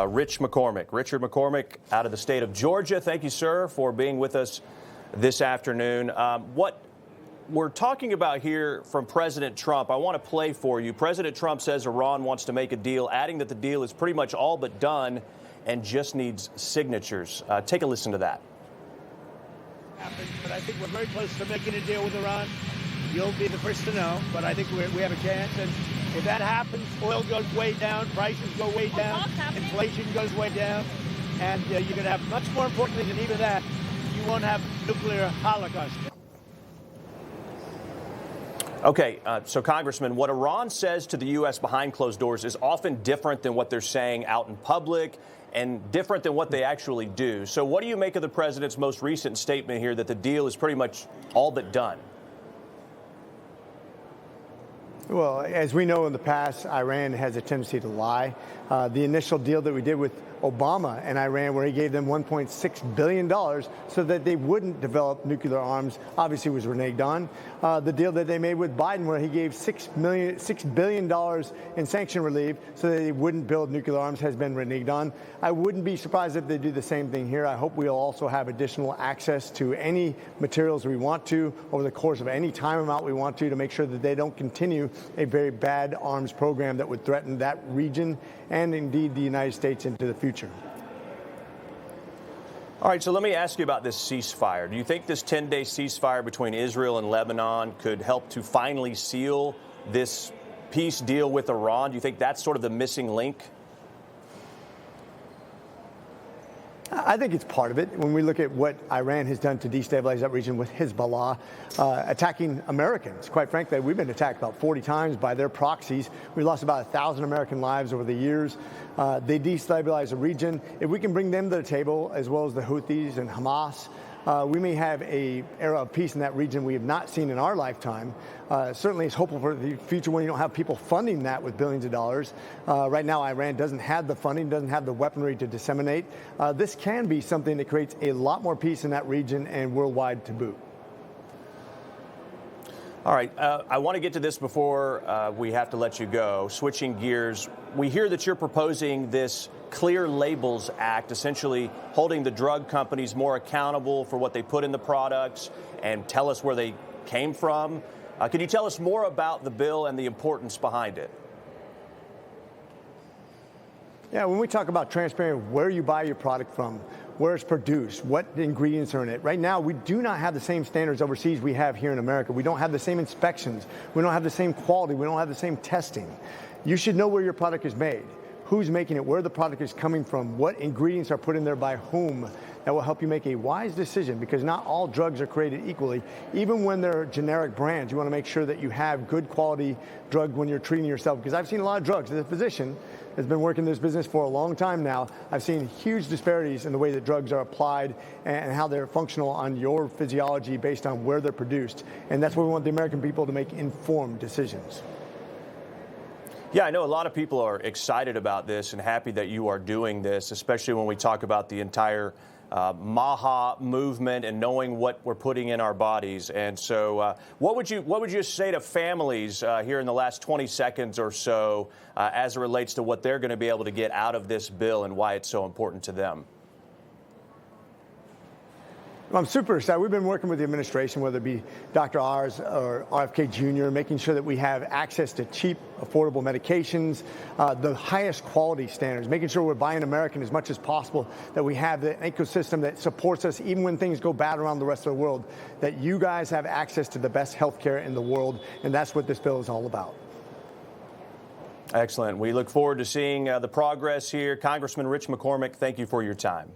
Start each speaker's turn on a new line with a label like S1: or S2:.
S1: Richard McCormick out of the state of Georgia. Thank you, sir, for being with us this afternoon. What we're talking about here from President Trump, I want to play for you. President Trump says Iran wants to make a deal, adding that the deal is pretty much all but done and just needs signatures. Take a listen to that.
S2: But I think we're very close to making a deal with Iran. You'll be the first to know, but I think we have a chance. And if that happens, oil goes way down, prices go way down, inflation goes way down, and you're going to have, much more importantly than even that, you won't have nuclear holocaust.
S1: Okay, so Congressman, what Iran says to the U.S. behind closed doors is often different than what they're saying out in public and different than what they actually do. So what do you make of the president's most recent statement here that the deal is pretty much all but done?
S3: Well, as we know in the past, Iran has a tendency to lie. The initial deal that we did with Obama and Iran, where he gave them $1.6 billion so that they wouldn't develop nuclear arms, obviously was reneged on. The deal that they made with Biden, where he gave $6 billion in sanction relief so that they wouldn't build nuclear arms, has been reneged on. I wouldn't be surprised if they do the same thing here. I hope we'll also have additional access to any materials we want to over the course of any time amount we want to make sure that they don't continue a very bad arms program that would threaten that region and indeed the United States into the future.
S1: All right, so let me ask you about this ceasefire. Do you think this 10-day ceasefire between Israel and Lebanon could help to finally seal this peace deal with Iran? Do you think that's sort of the missing link?
S3: I think it's part of it. When we look at what Iran has done to destabilize that region with Hezbollah, attacking Americans. Quite frankly, we've been attacked about 40 times by their proxies. We lost about 1,000 American lives over the years. They destabilize the region. If we can bring them to the table, as well as the Houthis and Hamas, we may have an era of peace in that region we have not seen in our lifetime. Certainly it's hopeful for the future when you don't have people funding that with billions of dollars. Right now, Iran doesn't have the funding, doesn't have the weaponry to disseminate. This can be something that creates a lot more peace in that region and worldwide to boot.
S1: All right, I want to get to this before we have to let you go. Switching gears, we hear that you're proposing this Clear Labels Act, essentially holding the drug companies more accountable for what they put in the products and tell us where they came from. Can you tell us more about the bill and the importance behind it?
S3: Yeah, when we talk about transparency, where you buy your product from, where it's produced, what ingredients are in it. Right now, we do not have the same standards overseas we have here in America. We don't have the same inspections. We don't have the same quality. We don't have the same testing. You should know where your product is made, who's making it, where the product is coming from, what ingredients are put in there by whom. That will help you make a wise decision, because not all drugs are created equally. Even when they're generic brands, you want to make sure that you have good quality drug when you're treating yourself. Because I've seen a lot of drugs. As a physician that's been working in this business for a long time now, I've seen huge disparities in the way that drugs are applied and how they're functional on your physiology based on where they're produced. And that's where we want the American people to make informed decisions.
S1: Yeah, I know a lot of people are excited about this and happy that you are doing this, especially when we talk about the entire MAHA movement and knowing what we're putting in our bodies. And so what would you say to families here in the last 20 seconds or so as it relates to what they're going to be able to get out of this bill and why it's so important to them?
S3: I'm super excited. We've been working with the administration, whether it be Dr. Oz or RFK Jr., making sure that we have access to cheap, affordable medications, the highest quality standards, making sure we're buying American as much as possible, that we have the ecosystem that supports us even when things go bad around the rest of the world, that you guys have access to the best health care in the world, and that's what this bill is all about.
S1: Excellent. We look forward to seeing the progress here. Congressman Rich McCormick, thank you for your time.